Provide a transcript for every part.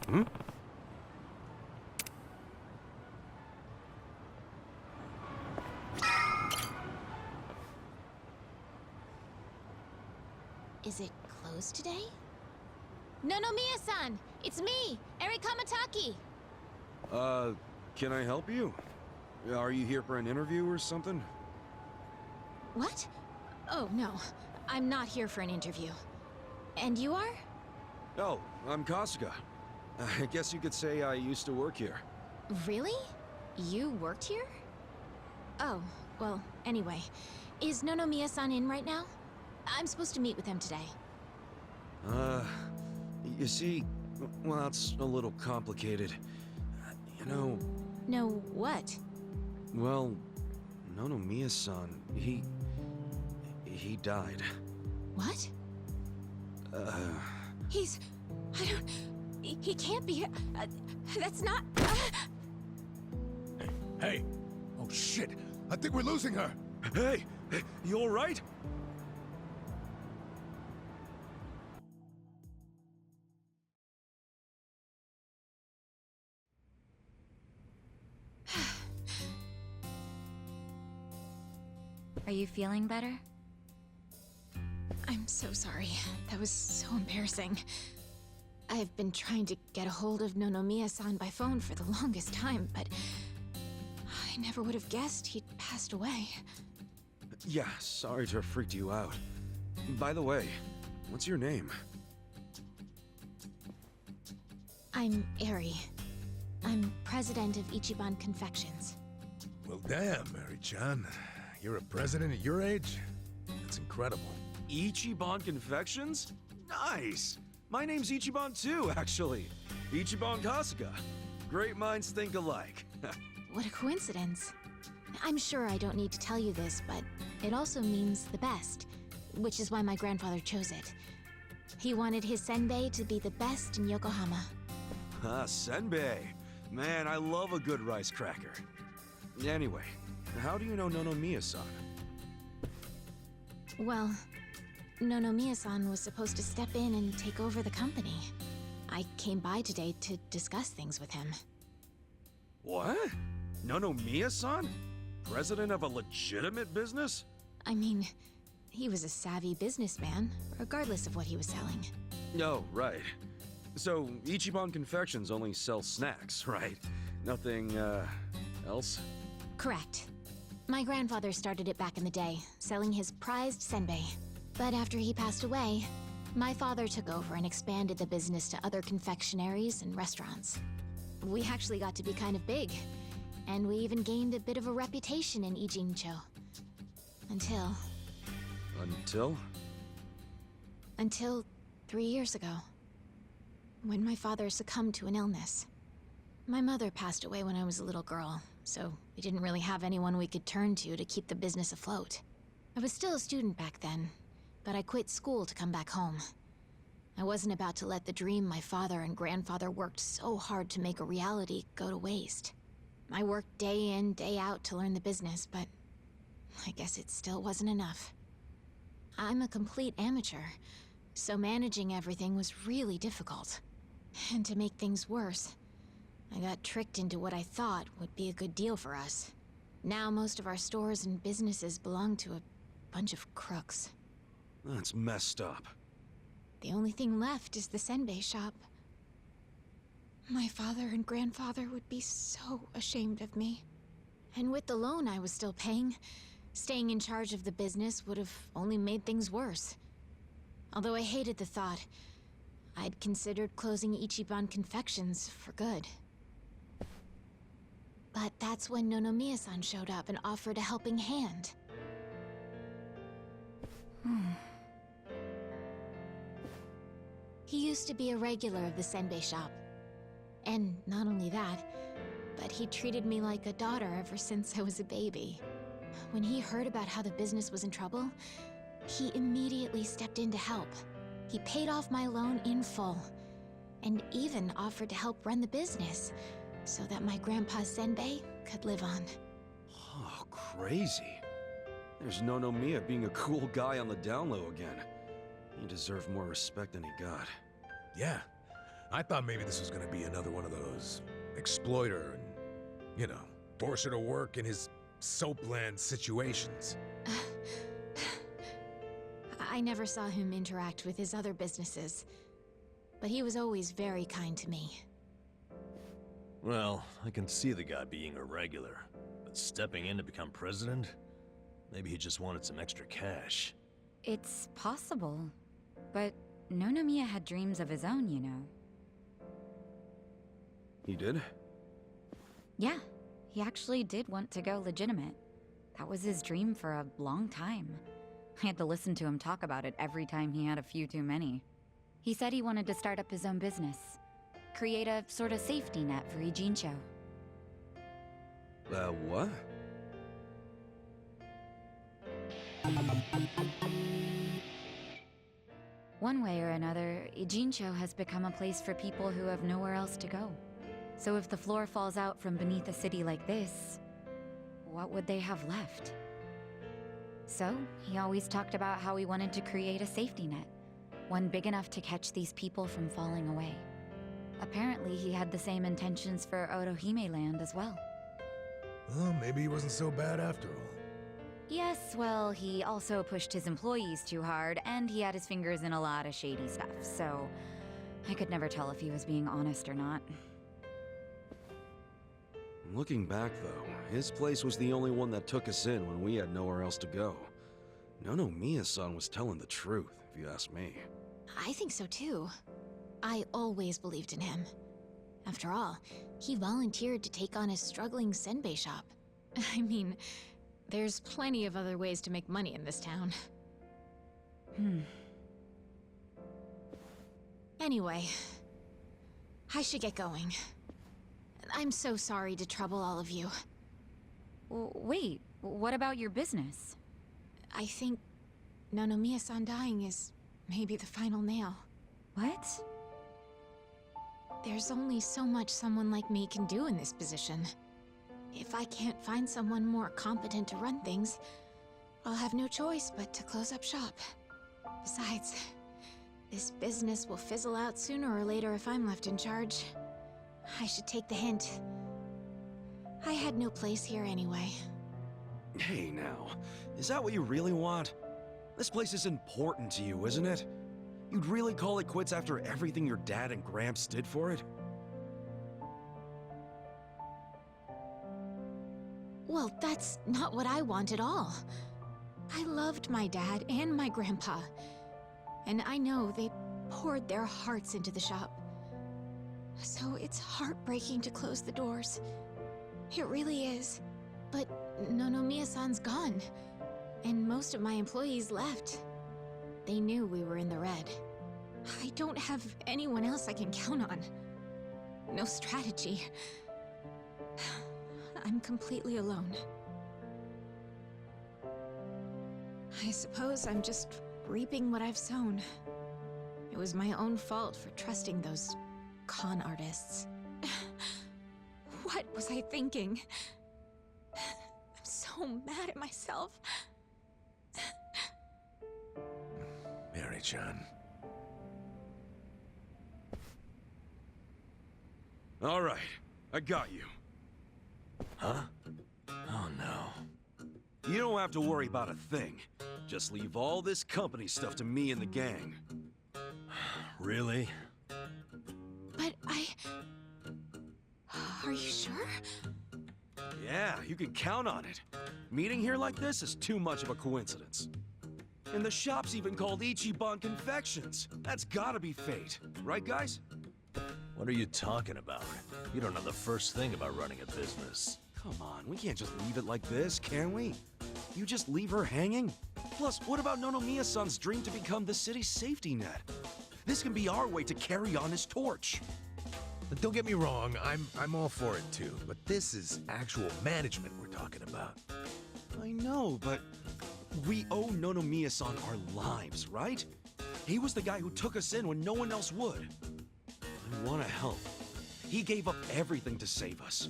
Hmm? Is it closed today? Nonomiya-san! It's me, Eri Kamataki! Can I help you? Are you here for an interview or something? What? Oh, no. I'm not here for an interview. And you are? Oh, I'm Kasuga. I guess you could say I used to work here. Really? You worked here? Oh, well, anyway. Is Nonomiya-san in right now? I'm supposed to meet with him today. You see, well, it's a little complicated. You know... No, what? Well, Nonomiya-san, he died. What? He's... I don't... He can't be... that's not... Hey! Oh shit! I think we're losing her! Hey! You alright? Are you feeling better? I'm so sorry. That was so embarrassing. I've been trying to get a hold of Nonomiya-san by phone for the longest time, but... I never would have guessed he'd passed away. Yeah, sorry to have freaked you out. By the way, what's your name? I'm Eri. I'm president of Ichiban Confections. Well, damn, Mary-chan. You're a president at your age? That's incredible. Ichiban Confections? Nice! My name's Ichiban too, actually. Ichiban Kasuga. Great minds think alike. What a coincidence. I'm sure I don't need to tell you this, but it also means the best, which is why my grandfather chose it. He wanted his senbei to be the best in Yokohama. Ah, senbei. Man, I love a good rice cracker. Anyway, how do you know Nonomiya-san? Well, Nonomiya-san was supposed to step in and take over the company. I came by today to discuss things with him. What? Nonomiya-san? President of a legitimate business? I mean, he was a savvy businessman, regardless of what he was selling. Oh, right. So, Ichiban Confections only sells snacks, right? Nothing, else? Correct. My grandfather started it back in the day, selling his prized senbei. But after he passed away, my father took over and expanded the business to other confectionaries and restaurants. We actually got to be kind of big, and we even gained a bit of a reputation in Ijincho. Until... Until 3 years ago, when my father succumbed to an illness. My mother passed away when I was a little girl, so we didn't really have anyone we could turn to keep the business afloat. I was still a student back then, but I quit school to come back home. I wasn't about to let the dream my father and grandfather worked so hard to make a reality go to waste. I worked day in, day out to learn the business, but I guess it still wasn't enough. I'm a complete amateur, so managing everything was really difficult. And to make things worse, I got tricked into what I thought would be a good deal for us. Now most of our stores and businesses belong to a bunch of crooks. That's messed up. The only thing left is the senbei shop. My father and grandfather would be so ashamed of me. And with the loan I was still paying, staying in charge of the business would have only made things worse. Although I hated the thought, I'd considered closing Ichiban Confections for good. But that's when Nonomiya-san showed up and offered a helping hand. He used to be a regular of the senbei shop. And not only that, but he treated me like a daughter ever since I was a baby. When he heard about how the business was in trouble, he immediately stepped in to help. He paid off my loan in full, and even offered to help run the business, so that my grandpa Senbei could live on. Oh, crazy. There's Nonomiya being a cool guy on the down low again. He deserved more respect than he got. Yeah. I thought maybe this was gonna be another one of those exploiter and, you know, force her to work in his soapland situations. I never saw him interact with his other businesses, but he was always very kind to me. Well, I can see the guy being irregular, but stepping in to become president? Maybe he just wanted some extra cash. It's possible, but Nonomiya had dreams of his own, you know. He did? Yeah, he actually did want to go legitimate. That was his dream for a long time. I had to listen to him talk about it every time he had a few too many. He said he wanted to start up his own business. Create a sort of safety net for Ijincho. What? One way or another, Ijincho has become a place for people who have nowhere else to go. So if the floor falls out from beneath a city like this, what would they have left? So, he always talked about how he wanted to create a safety net, one big enough to catch these people from falling away. Apparently, he had the same intentions for Orohime Land as well. Well, maybe he wasn't so bad after all. Yes, well, he also pushed his employees too hard, and he had his fingers in a lot of shady stuff, so I could never tell if he was being honest or not. Looking back, though, his place was the only one that took us in when we had nowhere else to go. Nonomiya-san was telling the truth, if you ask me. I think so too. I always believed in him. After all, he volunteered to take on his struggling senbei shop. I mean, there's plenty of other ways to make money in this town. Anyway, I should get going. I'm so sorry to trouble all of you. Wait, what about your business? I think Nonomiya-san dying is maybe the final nail. What? There's only so much someone like me can do in this position. If I can't find someone more competent to run things, I'll have no choice but to close up shop. Besides, this business will fizzle out sooner or later if I'm left in charge. I should take the hint. I had no place here anyway. Hey now, is that what you really want? This place is important to you, isn't it? You'd really call it quits after everything your dad and Gramps did for it? Well, that's not what I want at all. I loved my dad and my grandpa, and I know they poured their hearts into the shop. So it's heartbreaking to close the doors. It really is. But Nonomiya-san's gone, and most of my employees left. They knew we were in the red. I don't have anyone else I can count on. No strategy. I'm completely alone. I suppose I'm just reaping what I've sown. It was my own fault for trusting those con artists. What was I thinking? I'm so mad at myself. Mary-chan. All right, I got you. Huh? Oh no. You don't have to worry about a thing. Just leave all this company stuff to me and the gang. Really? But Are you sure? Yeah, you can count on it. Meeting here like this is too much of a coincidence. And the shop's even called Ichiban Confections. That's gotta be fate, right guys? What are you talking about? You don't know the first thing about running a business. Come on, we can't just leave it like this, can we? You just leave her hanging? Plus, what about Nonomiya-san's dream to become the city's safety net? This can be our way to carry on his torch. But don't get me wrong, I'm all for it too, but this is actual management we're talking about. I know, but we owe Nonomiya-san our lives, right? He was the guy who took us in when no one else would. I want to help. He gave up everything to save us.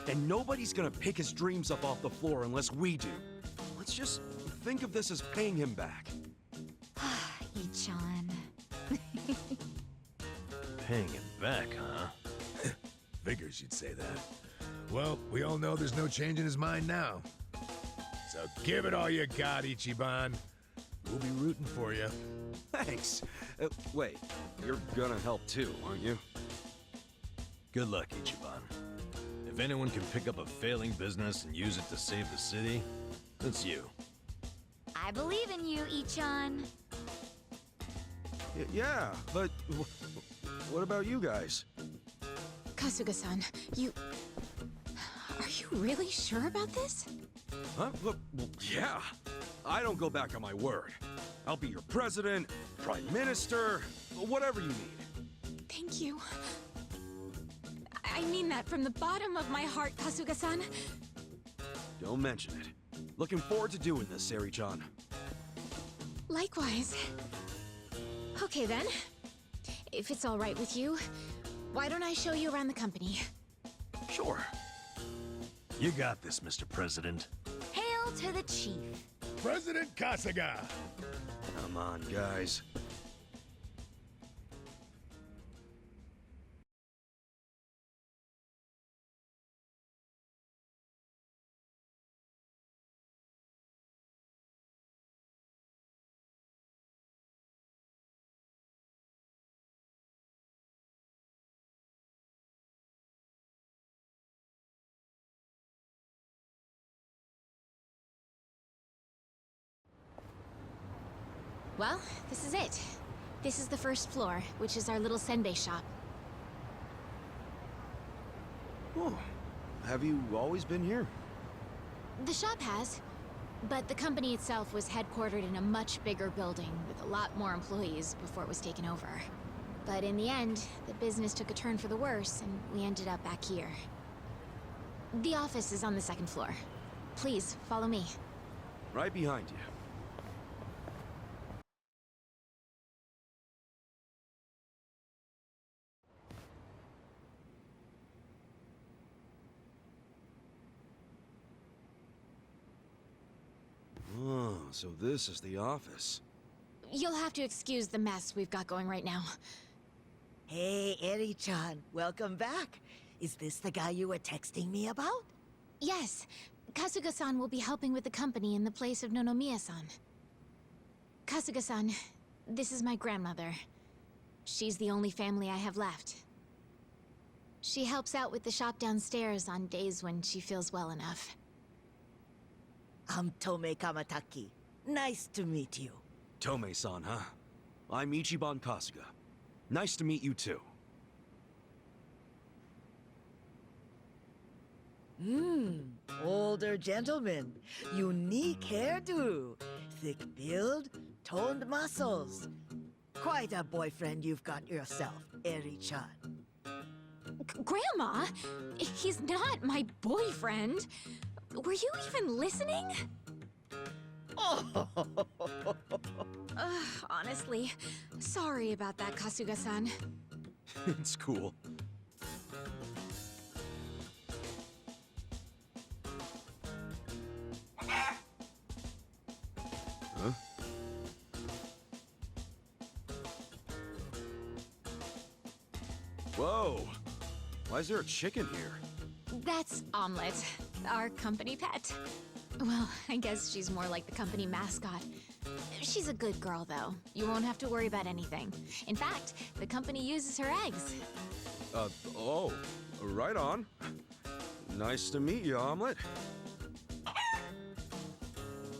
And nobody's gonna pick his dreams up off the floor unless we do. Let's just think of this as paying him back. Ichan. Paying him back, huh? Figures you'd say that. Well, we all know there's no change in his mind now. So give it all you got, Ichiban. We'll be rooting for you. Thanks. Wait, you're gonna help too, aren't you? Good luck, Ichiban. If anyone can pick up a failing business and use it to save the city, it's you. I believe in you, Ichan. Yeah, but what about you guys? Kasuga-san, you... Are you really sure about this? Huh? Well, yeah. I don't go back on my word. I'll be your president, prime minister, whatever you need. Thank you. I mean that from the bottom of my heart, Kasuga-san. Don't mention it. Looking forward to doing this, Eri-chan. Likewise. Okay then. If it's all right with you, why don't I show you around the company? Sure. You got this, Mr. President. Hail to the chief. President Kasuga! Come on, guys. Well, this is it. This is the first floor, which is our little senbei shop. Oh, have you always been here? The shop has, but the company itself was headquartered in a much bigger building with a lot more employees before it was taken over. But in the end, the business took a turn for the worse, and we ended up back here. The office is on the second floor. Please, follow me. Right behind you. Oh, so this is the office. You'll have to excuse the mess we've got going right now. Hey, Eri-chan, welcome back. Is this the guy you were texting me about? Yes, Kasuga-san will be helping with the company in the place of Nonomiya-san. Kasuga-san, this is my grandmother. She's the only family I have left. She helps out with the shop downstairs on days when she feels well enough. I'm Tomei Kamataki. Nice to meet you. Tomei-san, huh? I'm Ichiban Kasuga. Nice to meet you too. Older gentleman. Unique hairdo. Thick build, toned muscles. Quite a boyfriend you've got yourself, Eri-chan. Grandma? He's not my boyfriend. Were you even listening? Oh, Honestly, sorry about that, Kasuga-san. It's cool. Huh? Whoa! Why is there a chicken here? That's Omelet, our company pet. Well, I guess she's more like the company mascot. She's a good girl, though. You won't have to worry about anything. In fact, the company uses her eggs. Oh, right on. Nice to meet you, Omelet.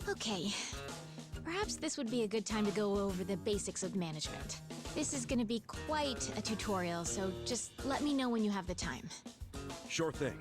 Okay. Perhaps this would be a good time to go over the basics of management. This is gonna be quite a tutorial, so just let me know when you have the time. Sure thing.